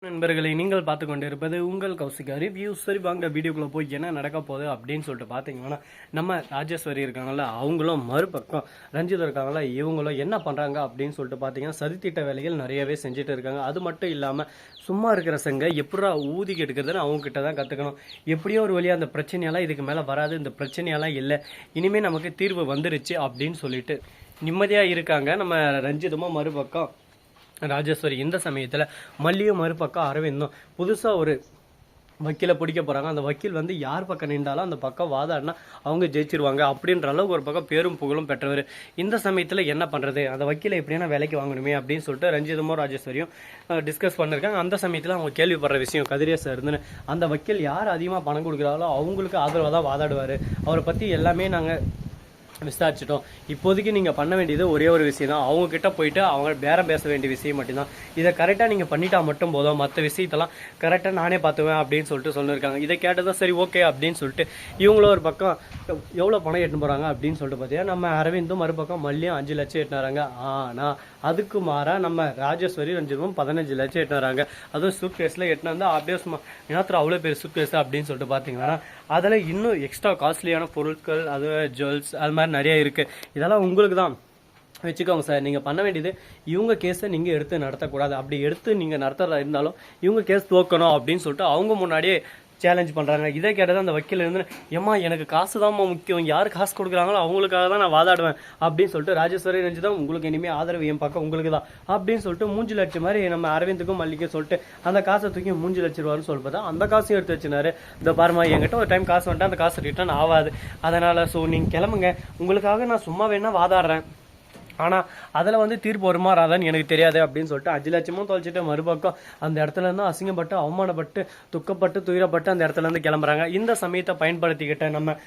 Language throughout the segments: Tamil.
நண்பர்களை நீங்கள் பார்த்து கொண்டு இருப்பது உங்கள் கௌசிகா ரிவ்யூ. சரி வாங்க வீடியோக்குள்ளே போய் என்ன நடக்க போகுது அப்படின்னு சொல்லிட்டு பார்த்தீங்கன்னா, நம்ம ராஜேஸ்வரி இருக்காங்கல்ல, அவங்களும் மறுபக்கம் ரஞ்சித் இருக்காங்கல்ல, இவங்களும் என்ன பண்ணுறாங்க அப்படின்னு சொல்லிட்டு பார்த்தீங்கன்னா, சதித்திட்ட வேலைகள் நிறையவே செஞ்சுட்டு இருக்காங்க. அது மட்டும் இல்லாமல் சும்மா இருக்கிற சங்க எப்படா ஊதிக்கு எடுக்கிறதுன்னு அவங்ககிட்ட தான் கற்றுக்கணும். எப்படியோ ஒரு வழியாக அந்த பிரச்சனையெல்லாம் இதுக்கு மேலே வராது, இந்த பிரச்சனையெல்லாம் இல்லை, இனிமேல் நமக்கு தீர்வு வந்துருச்சு அப்படின்னு சொல்லிட்டு நிம்மதியாக இருக்காங்க நம்ம ரஞ்சிதமும் மறுபக்கம் ராஜேஸ்வரி. இந்த சமயத்தில் மல்லியும் மறுபக்கம் அரவிந்தும் புதுசாக ஒரு வக்கீலை பிடிக்க போகிறாங்க. அந்த வக்கீல் வந்து யார் பக்கம் நின்றாலும் அந்த பக்கம் வாதாடினா அவங்க ஜெயிச்சிருவாங்க அப்படின்ற அளவுக்கு ஒரு பக்கம் பேரும் புகழும் பெற்றவர். இந்த சமயத்தில் என்ன பண்ணுறது, அந்த வக்கீலை எப்படின்னா வேலைக்கு வாங்கணுமே அப்படின்னு சொல்லிட்டு ரஞ்சிதமும் ராஜேஸ்வரியும் டிஸ்கஸ் பண்ணியிருக்காங்க. அந்த சமயத்தில் அவங்க கேள்விப்படுற விஷயம் கதிரே சார் இருந்துன்னு, அந்த வக்கீல் யார் அதிகமாக பணம் கொடுக்குறாங்களோ அவங்களுக்கு ஆதரவாக தான் வாதாடுவார், அவரை பற்றி எல்லாமே நாங்கள் விசாரிச்சிட்டோம். இப்போதைக்கு நீங்கள் பண்ண வேண்டியது ஒரே ஒரு விஷயம் தான், அவங்கக்கிட்ட போயிட்டு அவங்க பேரம் பேச வேண்டிய விஷயம் மட்டும்தான். இதை கரெக்டாக நீங்கள் பண்ணிட்டா மட்டும் போதும், மற்ற விஷயத்தெல்லாம் கரெக்டாக நானே பார்த்துவேன் அப்படின்னு சொல்லிட்டு சொல்லியிருக்காங்க. இதை கேட்டதான் சரி ஓகே அப்படின்னு சொல்லிட்டு இவங்களும் ஒரு பக்கம் எவ்வளோ பணம் எட்டுன்னு போகிறாங்க அப்படின்னு சொல்லிட்டு பார்த்தீங்கன்னா, நம்ம அரவிந்தும் மறுபக்கம் மல்லியும் 5 லட்சம் எட்டுனாராங்க. ஆனால் அதுக்கு மாறாக நம்ம ராஜேஸ்வரி ரஞ்சிதமும் 15 லட்சம் எட்டுனாராங்க. அதுவும் சூட் கேஸில் எட்டுனா வந்து அப்படியே சும்மா இனத்தில் அவ்வளோ பேர் சூட் கேஸ் அப்படின்னு சொல்லிட்டு பார்த்தீங்கன்னா, அதில் இன்னும் எக்ஸ்ட்ரா காஸ்ட்லியான பொருட்கள், அது ஜுவல்ஸ், அது மாதிரி நிறைய இருக்குது. இதெல்லாம் உங்களுக்கு தான் வச்சுக்கோங்க சார். நீங்கள் பண்ண வேண்டியது இவங்க கேஸை நீங்கள் எடுத்து நடத்தக்கூடாது, அப்படி எடுத்து நீங்கள் நடத்துறதா இருந்தாலும் இவங்க கேஸ் தோக்கணும் அப்படின்னு சொல்லிட்டு அவங்க முன்னாடியே சேலஞ்ச் பண்ணுறாங்க. இதை கேட்டதான் அந்த வக்கீல் இருந்து, ஏம்மா எனக்கு காசு தான்மா முக்கியம், யார் காசு கொடுக்குறாங்களோ அவங்களுக்காக தான் நான் வாதாடுவேன் அப்படின்னு சொல்லிட்டு ராஜேஸ்வரி ரஞ்சிதம் உங்களுக்கு இனிமேல் ஆதரவு என் பக்கம் உங்களுக்கு தான் அப்படின்னு சொல்லிட்டு 3 லட்சம் மாதிரி நம்ம அரவிந்துக்கும் மல்லிக்கும் சொல்லிட்டு அந்த காசை தூக்கி 3 லட்சம் ரூபான்னு சொல்லி பார்த்தா அந்த காசையும் எடுத்து வச்சுனாரு. இந்த பாருமா என்கிட்ட ஒரு டைம் காசு வந்துட்டு அந்த காசு ரிட்டர்ன் ஆகாது, அதனால் ஸோ நீங்கள் கிளம்புங்க, உங்களுக்காக நான் சும்மா வேணா வாதாடுறேன், ஆனால் அதில் வந்து தீர்ப்பு வருமாறாதான்னு எனக்கு தெரியாது அப்படின்னு சொல்லிட்டு 5 லட்சமும் தொலைச்சிட்டு மறுபக்கம் அந்த இடத்துல இருந்து அசிங்கப்பட்டு அவமானப்பட்டு துக்கப்பட்டு துயரப்பட்டு அந்த இடத்துல இருந்து கிளம்புறாங்க. இந்த சமயத்தை பயன்படுத்திக்கிட்ட நம்ம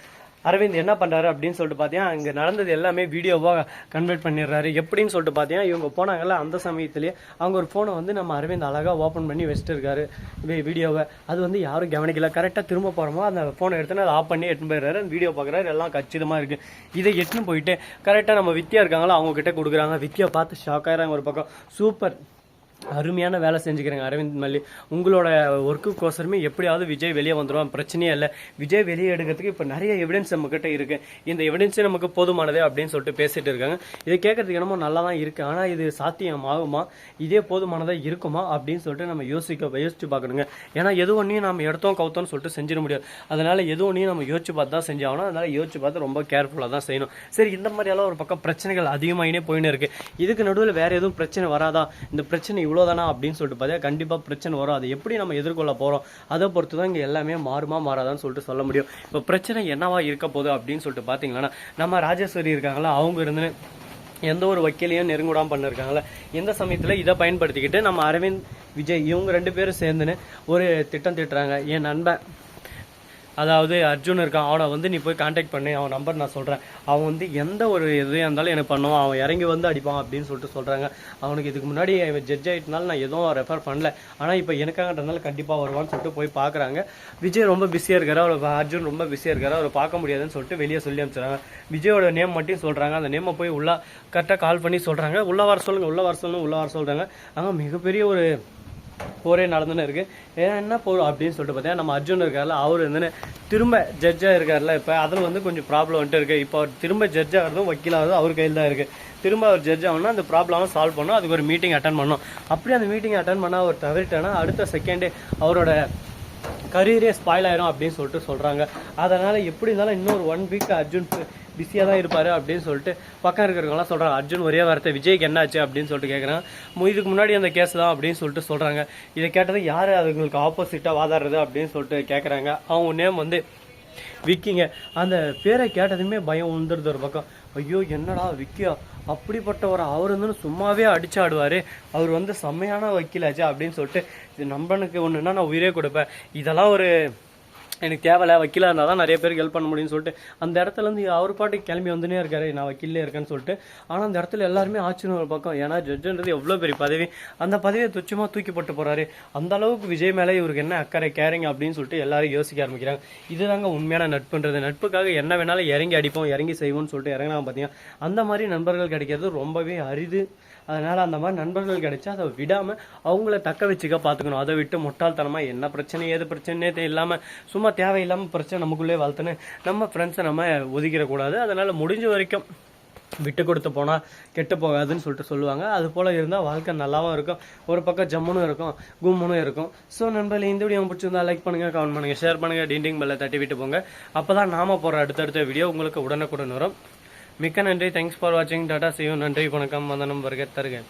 அரவிந்த் என்ன பண்ணுறாரு அப்படின்னு சொல்லிட்டு பார்த்தீங்கன்னா, அங்கே நடந்தது எல்லாமே வீடியோவாக கன்வெர்ட் பண்ணிடுறாரு. எப்படின்னு சொல்லிட்டு பார்த்தீங்கன்னா, இவங்க போனாங்கல்ல அந்த சமயத்துலேயே அவங்க ஒரு ஃபோனை வந்து நம்ம அரவிந்த் அழகாக ஓப்பன் பண்ணி வச்சுட்டு இருக்காரு வீடியோவை. அது வந்து யாரும் கவனிக்கல. கரெக்டாக திரும்ப போகிறோமோ அந்த ஃபோனை எடுத்துன்னு அதை ஆஃப் பண்ணி எடுத்துன்னு போயிடுறாரு. அந்த வீடியோ பார்க்குறாரு, எல்லாம் கச்சிதமாக இருக்குது. இதை எடுத்துன்னு போயிட்டு கரெக்டாக நம்ம வித்யா இருக்காங்களோ அவங்கக்கிட்ட கொடுக்குறாங்க. வித்யா பார்த்து ஷாக் ஆகிறாங்க. ஒரு பக்கம் சூப்பர் அருமையான வேலை செஞ்சுக்கிறேங்க அரவிந்த் மல்லி, உங்களோட ஒர்க்குக்கோசரமே எப்படியாவது விஜய் வெளியே வந்துடுவான், பிரச்சனையே இல்லை, விஜய் வெளியே எடுக்கிறதுக்கு இப்போ நிறைய எவிடன்ஸ் நம்மக்கிட்ட இருக்குது, இந்த எவிடன்ஸே நமக்கு போதுமானதே அப்படின்னு சொல்லிட்டு பேசிட்டு இருக்காங்க. இதை கேட்கறதுக்கு என்னமோ நல்லா தான் இருக்குது, ஆனால் இது சாத்தியம் ஆகுமா, இதே போதுமானதாக இருக்குமா அப்படின்னு சொல்லிட்டு நம்ம யோசிச்சு பார்க்கணுங்க. ஏன்னா எது ஒன்றையும் நம்ம எடுத்தோம் கவுத்தோம்னு சொல்லிட்டு செஞ்சிட முடியாது, அதனால் எது ஒன்றையும் நம்ம யோசிச்சு பார்த்து தான் செஞ்சாகணும். அதனால் யோசிச்சு பார்த்து ரொம்ப கேர்ஃபுல்லாக தான் செய்யணும். சரி, இந்த மாதிரியெல்லாம் ஒரு பக்கம் பிரச்சனைகள் அதிகமாகினே போயின்னு இருக்குது. இதுக்கு நடுவில் வேறு எதுவும் பிரச்சனை வராதா, இந்த பிரச்சனை இவ்வளோதானா அப்படின்னு சொல்லிட்டு பார்த்தா கண்டிப்பாக பிரச்சனை வரும். அதை எப்படி நம்ம எதிர்கொள்ள போகிறோம் அதை பொறுத்து தான் இங்கே எல்லாமே மாறுமா மாறாதான்னு சொல்லிட்டு சொல்ல முடியும். இப்போ பிரச்சனை என்னவா இருக்க போகுது அப்படின்னு சொல்லிட்டு பார்த்தீங்கன்னா, நம்ம ராஜேஸ்வரி இருக்காங்களா, அவங்க இருந்து எந்த ஒரு வக்கீலையும் நெருங்குடாமல் பண்ணிருக்காங்களே. இந்த சமயத்தில் இதை பயன்படுத்திக்கிட்டு நம்ம அரவிந்த் விஜய் இவங்க 2 பேரும் சேர்ந்துன்னு ஒரு திட்டம் திட்டுறாங்க. என் நண்பன் அதாவது அர்ஜுன் இருக்கான், அவனை வந்து நீ போய் கான்டாக்ட் பண்ணி அவன் நம்பர் நான் சொல்கிறேன், அவன் வந்து எந்த ஒரு இதுவாக இருந்தாலும் எனக்கு பண்ணுவான், அவன் இறங்கி வந்து அடிப்பான் அப்படின்னு சொல்லிட்டு சொல்கிறாங்க. அவனுக்கு இதுக்கு முன்னாடி ஜட்ஜ் ஆகிட்டனால நான் எதுவும் ரெஃபர் பண்ணல, ஆனால் இப்போ எனக்காகன்றதுனால கண்டிப்பாக வருவான்னு சொல்லிட்டு போய் பார்க்குறாங்க. விஜய் ரொம்ப பிஸியாக இருக்காரு, அவர் அர்ஜுன் ரொம்ப பிஸியாக இருக்காரு, அவர் பார்க்க முடியாதுன்னு சொல்லிட்டு வெளியே சொல்லி அனுப்பிச்சுறாங்க. விஜயோட நேம் மட்டும் சொல்கிறாங்க. அந்த நேமை போய் உள்ள கரெக்டாக கால் பண்ணி சொல்கிறாங்க, உள்ள வர சொல்கிறாங்க. அங்கே மிகப்பெரிய ஒரு போரே நடந்துன்னு இருக்குது. என்ன போர் அப்படின்னு சொல்லிட்டு பார்த்தீங்கன்னா, நம்ம அர்ஜுன் இருக்கார்ல, அவர் வந்து திரும்ப ஜட்ஜாக இருக்கார்ல, இப்போ அதில் வந்து கொஞ்சம் ப்ராப்ளம் வந்துட்டு இருக்குது. இப்போ அவர் திரும்ப ஜட்ஜ் ஆகிறதும் வக்கீலாகிறதும் அவர் கையில் தான் இருக்குது. திரும்ப அவர் ஜட்ஜ் ஆகணும்னா அந்த ப்ராப்ளமாக சால்வ் பண்ணணும், அதுக்கு ஒரு மீட்டிங் அட்டன் பண்ணணும். அப்படி அந்த மீட்டிங் அட்டன் பண்ணால் அவர் தவிர்த்தானா அடுத்த செகண்டே அவரோட கரியரே ஸ்பாயில் ஆயிரும் அப்படின்னு சொல்லிட்டு சொல்கிறாங்க. அதனால் எப்படி இருந்தாலும் இன்னொரு 1 வீக் அர்ஜுன் பிஸியாக தான் இருப்பார் அப்படின்னு சொல்லிட்டு பக்கம் இருக்கிறவங்களாம் சொல்கிறாங்க. அர்ஜுன் ஒரே வார்த்தை, விஜய்க்கு என்னாச்சு அப்படின்னு சொல்லிட்டு கேட்குறாங்க. இதுக்கு முன்னாடி அந்த கேஸ் தான் அப்படின்னு சொல்லிட்டு சொல்கிறாங்க. இதை கேட்டது யார் அதுங்களுக்கு ஆப்போசிட்டாக வாதாடுறது அப்படின்னு சொல்லிட்டு கேட்குறாங்க. அவங்க நேம் வந்து விக்கிங்க. அந்த பேரை கேட்டதுமே பயம் வந்துடுது ஒரு பக்கம். ஐயோ என்னடா விக்கியா அப்படிப்பட்டவர், அவர் வந்து சும்மாவே அடிச்சாடுவார், அவர் வந்து செம்மையான வக்கீலாச்சு அப்படின்னு சொல்லிட்டு இது நம்பனுக்கு ஒன்றுனா நான் உயிரே கொடுப்பேன், இதெல்லாம் ஒரு எனக்கு தேவையில்ல, வக்கீலாக இருந்தால் தான் நிறைய பேருக்கு ஹெல்ப் பண்ண முடியும்னு சொல்லிட்டு அந்த இடத்துலேருந்து அவர் பாட்டுக்கு கிளம்பி வந்துனே இருக்காரு, நான் வக்கீலே இருக்கேன்னு சொல்லிட்டு. ஆனால் அந்த இடத்துல எல்லாருமே ஆச்சரியம் ஒரு பக்கம், ஏன்னா ஜட்ஜுன்றது எவ்வளோ பெரிய பதவி, அந்த பதவியை துச்சமாக தூக்கி போட்டு போகிறாரு, அந்த அளவுக்கு விஜய் மேலே இவருக்கு என்ன அக்கறை கேரிங் அப்படின்னு சொல்லிட்டு எல்லாரும் யோசிக்க ஆரம்பிக்கிறாங்க. இதுதாங்க உண்மையான நட்புன்றது. நட்புக்காக என்ன வேணாலும் இறங்கி அடிப்போம், இறங்கி செய்வோம்னு சொல்லிட்டு இறங்கினாங்க பார்த்தீங்கன்னா, அந்த மாதிரி நண்பர்கள் கிடைக்கிறது ரொம்பவே அரிது. அதனால் அந்த மாதிரி நண்பர்கள் கிடைச்சா அதை விடாமல் அவங்கள தக்க வச்சுக்க பார்த்துக்கணும். அதை விட்டு முட்டாள்தனமாக என்ன பிரச்சனை ஏது பிரச்சனையே இல்லாமல் சும்மா தேவையில்லாமல் பிரச்சனை நமக்குள்ளே வளர்த்துன்னு நம்ம ஃப்ரெண்ட்ஸை நம்ம ஒதுக்கிடக்கூடாது. அதனால் முடிஞ்ச வரைக்கும் விட்டு கொடுத்து போனால் கெட்டு போகாதுன்னு சொல்லிட்டு சொல்லுவாங்க. அது போல் இருந்தால் வாழ்க்கை நல்லாவும் இருக்கும், ஒரு பக்கம் ஜம்முனும் இருக்கும், கும்முனும் இருக்கும். ஸோ நண்பர்களே, இந்த வீடியோ பிடிச்சிருந்தா லைக் பண்ணுங்கள், கமெண்ட் பண்ணுங்கள், ஷேர் பண்ணுங்கள், டிண்டிங் பெல்லை தட்டி விட்டு போங்க. அப்போ தான் நாம போகிற அடுத்தடுத்த வீடியோ உங்களுக்கு உடனுக்குடன் வரும். மிக்க நன்றி. தேங்க்ஸ் ஃபார் வாட்சிங். Tata, see you. நன்றி, வணக்கம், வந்தனம், வருக தருக.